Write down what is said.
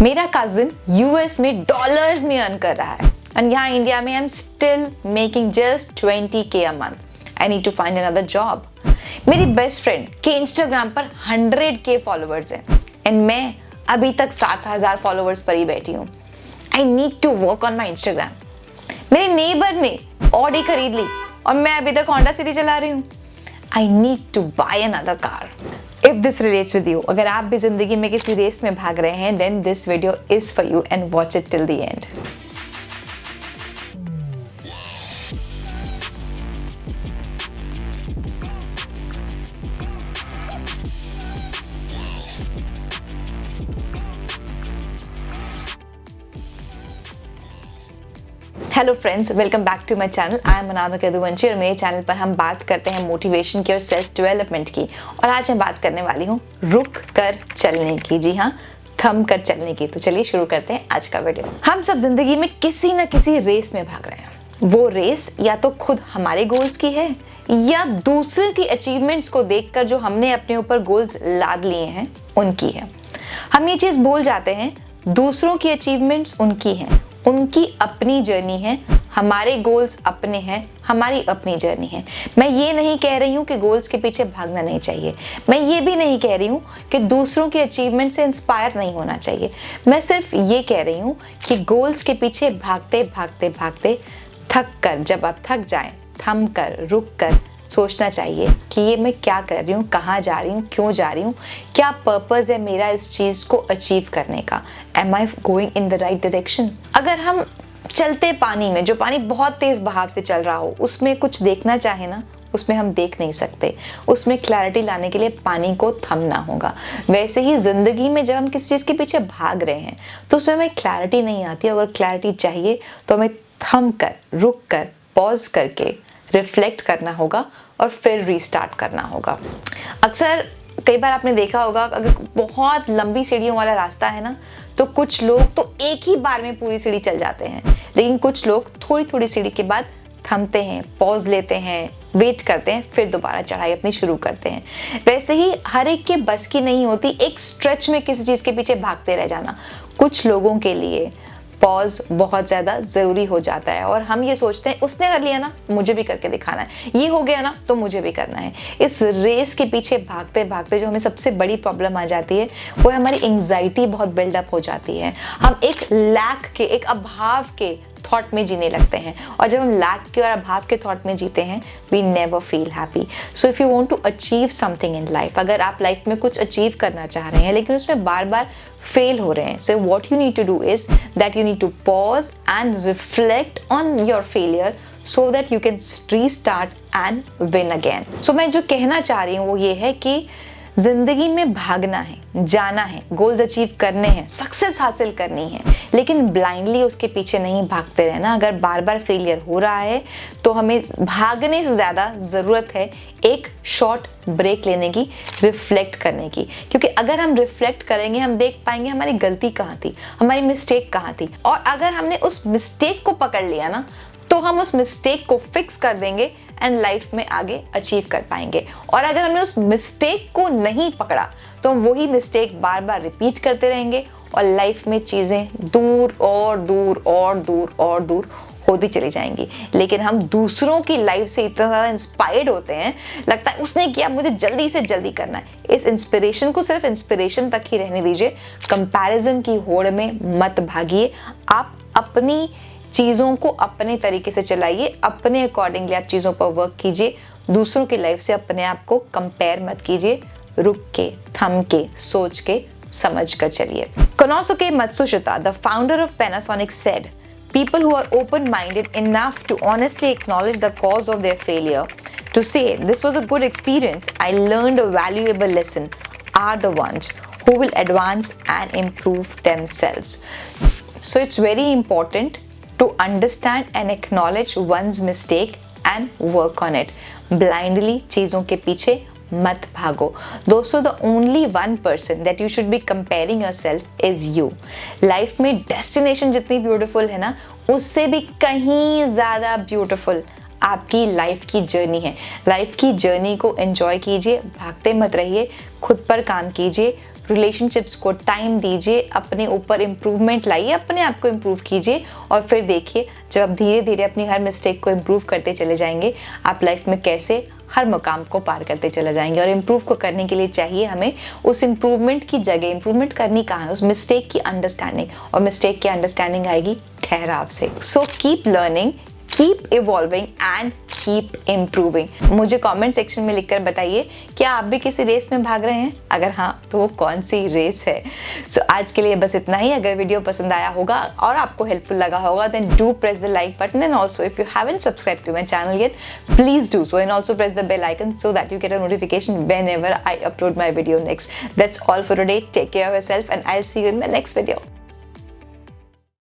मेरा cousin US में dollars में अर्न कर रहा है एंड यहाँ इंडिया में I am still making just 20K a month. I need to find another job. मेरी बेस्ट फ्रेंड के इंस्टाग्राम पर 100K फॉलोअर्स हैं एंड मैं अभी तक 7,000 फॉलोअर्स पर ही बैठी हूँ। I need to work on my Instagram. मेरे नेबर ने ऑडी खरीद ली और मैं अभी तक होंडा सिटी चला रही हूँ। I need to buy another car. If this relates with you, अगर आप भी जिंदगी में किसी रेस में भाग रहे हैं, then this video is for you and watch it till the end. Hello friends, welcome back to my channel. I am Anamika Yaduvanshi और मेरे चैनल पर हम बात करते हैं मोटिवेशन की और सेल्फ डेवलपमेंट की। और आज मैं बात करने वाली हूँ रुक कर चलने की। जी हाँ, थम कर चलने की। तो चलिए शुरू करते हैं आज का वीडियो। हम सब जिंदगी में किसी न किसी रेस में भाग रहे हैं। वो रेस या तो खुद हमारे गोल्स की है या दूसरे की अचीवमेंट्स को देखकर जो हमने अपने ऊपर गोल्स लाद लिए हैं उनकी है। हम ये चीज भूल जाते हैं, दूसरों की अचीवमेंट्स उनकी हैं, उनकी अपनी जर्नी है, हमारे गोल्स अपने हैं, हमारी अपनी जर्नी है। मैं ये नहीं कह रही हूँ कि गोल्स के पीछे भागना नहीं चाहिए। मैं ये भी नहीं कह रही हूँ कि दूसरों के अचीवमेंट से इंस्पायर नहीं होना चाहिए। मैं सिर्फ ये कह रही हूँ कि गोल्स के पीछे भागते भागते भागते थक कर, जब आप थक जाएं, थम कर, रुक कर सोचना चाहिए कि ये मैं क्या कर रही हूँ, कहाँ जा रही हूँ, क्यों जा रही हूँ, क्या पर्पस है मेरा इस चीज़ को अचीव करने का। Am I going in the right direction? अगर हम चलते पानी में, जो पानी बहुत तेज बहाव से चल रहा हो, उसमें कुछ देखना चाहे ना, उसमें हम देख नहीं सकते। उसमें क्लैरिटी लाने के लिए पानी को थमना होगा। वैसे ही जिंदगी में जब हम किसी चीज़ के पीछे भाग रहे हैं तो उसमें हमें क्लैरिटी नहीं आती। अगर क्लैरिटी चाहिए तो हमें थम कर, रुक कर, पॉज करके रिफ्लेक्ट करना होगा और फिर रीस्टार्ट करना होगा। अक्सर कई बार आपने देखा होगा, अगर बहुत लंबी सीढ़ियों वाला रास्ता है ना, तो कुछ लोग तो एक ही बार में पूरी सीढ़ी चल जाते हैं, लेकिन कुछ लोग थोड़ी थोड़ी सीढ़ी के बाद थमते हैं, पॉज लेते हैं, वेट करते हैं, फिर दोबारा चढ़ाई अपनी शुरू करते हैं। वैसे ही हर एक के बस की नहीं होती एक स्ट्रेच में किसी चीज़ के पीछे भागते रह जाना। कुछ लोगों के लिए पॉज बहुत ज़्यादा ज़रूरी हो जाता है और हम ये सोचते हैं उसने कर लिया ना, मुझे भी करके दिखाना है, ये हो गया ना तो मुझे भी करना है। इस रेस के पीछे भागते भागते जो हमें सबसे बड़ी प्रॉब्लम आ जाती है वो है हमारी एंग्जाइटी बहुत बिल्डअप हो जाती है। हम एक लैक के, एक अभाव के थॉट में जीने लगते हैं और जब हम लैक के और अभाव के थॉट में जीते हैं, we never feel happy. So if you want to achieve something in life, अगर आप लाइफ में कुछ अचीव करना चाह रहे हैं लेकिन उसमें बार बार फेल हो रहे हैं, so what you need to do is that you need to pause and reflect on your failure so that you can restart and win again. So मैं जो कहना चाह रही हूँ वो ये है कि जिंदगी में भागना है, जाना है, गोल्स अचीव करने हैं, सक्सेस हासिल करनी है, लेकिन ब्लाइंडली उसके पीछे नहीं भागते रहना। अगर बार बार फेलियर हो रहा है तो हमें भागने से ज़्यादा ज़रूरत है एक शॉर्ट ब्रेक लेने की, रिफ्लेक्ट करने की। क्योंकि अगर हम रिफ्लेक्ट करेंगे हम देख पाएंगे हमारी गलती कहाँ थी, हमारी मिस्टेक कहाँ थी, और अगर हमने उस मिस्टेक को पकड़ लिया ना तो हम उस मिस्टेक को फिक्स कर देंगे एंड लाइफ में आगे अचीव कर पाएंगे। और अगर हमने उस मिस्टेक को नहीं पकड़ा तो हम वही मिस्टेक बार बार रिपीट करते रहेंगे और लाइफ में चीज़ें दूर और दूर और दूर और दूर होती चली जाएंगी। लेकिन हम दूसरों की लाइफ से इतना ज़्यादा इंस्पायर्ड होते हैं, लगता है उसने किया, मुझे जल्दी से जल्दी करना है। इस इंस्पिरेशन को सिर्फ इंस्पिरेशन तक ही रहने दीजिए। कंपैरिजन की होड़ में मत भागिए। आप अपनी चीज़ों को अपने तरीके से चलाइए, अपने अकॉर्डिंगली आप चीज़ों पर वर्क कीजिए। दूसरों की लाइफ से अपने आप को कंपेयर मत कीजिए। रुक के, थम के, सोच के, समझ कर चलिए। Konosuke Matsushita, the founder of Panasonic, said, people who are open-minded enough to honestly acknowledge the cause of their failure, to say this was a good experience, I learned a valuable lesson, are the ones who will advance and improve themselves. So it's very important to understand and acknowledge one's mistake and work on it. Blindly चीज़ों के पीछे मत भागो। दोस्तों, the only one person that you should be comparing yourself is you. Life में destination जितनी beautiful है ना, उससे भी कहीं ज़्यादा ब्यूटीफुल आपकी लाइफ की जर्नी है। लाइफ की जर्नी को एंजॉय कीजिए, भागते मत रहिए, खुद पर काम कीजिए, रिलेशनशिप्स को टाइम दीजिए, अपने ऊपर इम्प्रूवमेंट लाइए, अपने आप को इम्प्रूव कीजिए और फिर देखिए जब आप धीरे धीरे अपनी हर मिस्टेक को इम्प्रूव करते चले जाएंगे, आप लाइफ में कैसे हर मुकाम को पार करते चले जाएंगे। और इम्प्रूव को करने के लिए चाहिए हमें उस इम्प्रूवमेंट की जगह इम्प्रूवमेंट करनी कहाँ है, उस मिस्टेक की अंडरस्टैंडिंग, और मिस्टेक की अंडरस्टैंडिंग आएगी ठहराव से। So keep learning, keep evolving and keep improving. मुझे कमेंट सेक्शन में लिखकर बताइए क्या आप भी किसी रेस में भाग रहे हैं, अगर हाँ तो वो कौन सी रेस है। सो आज के लिए बस इतना ही। अगर वीडियो पसंद आया होगा और आपको हेल्पफुल लगा होगा then do press the like button, and also if you haven't subscribe to my channel yet please do so, and also press the bell icon so that you get a notification whenever I upload my video next. That's all for today. Take care of yourself and I'll see you in my next video.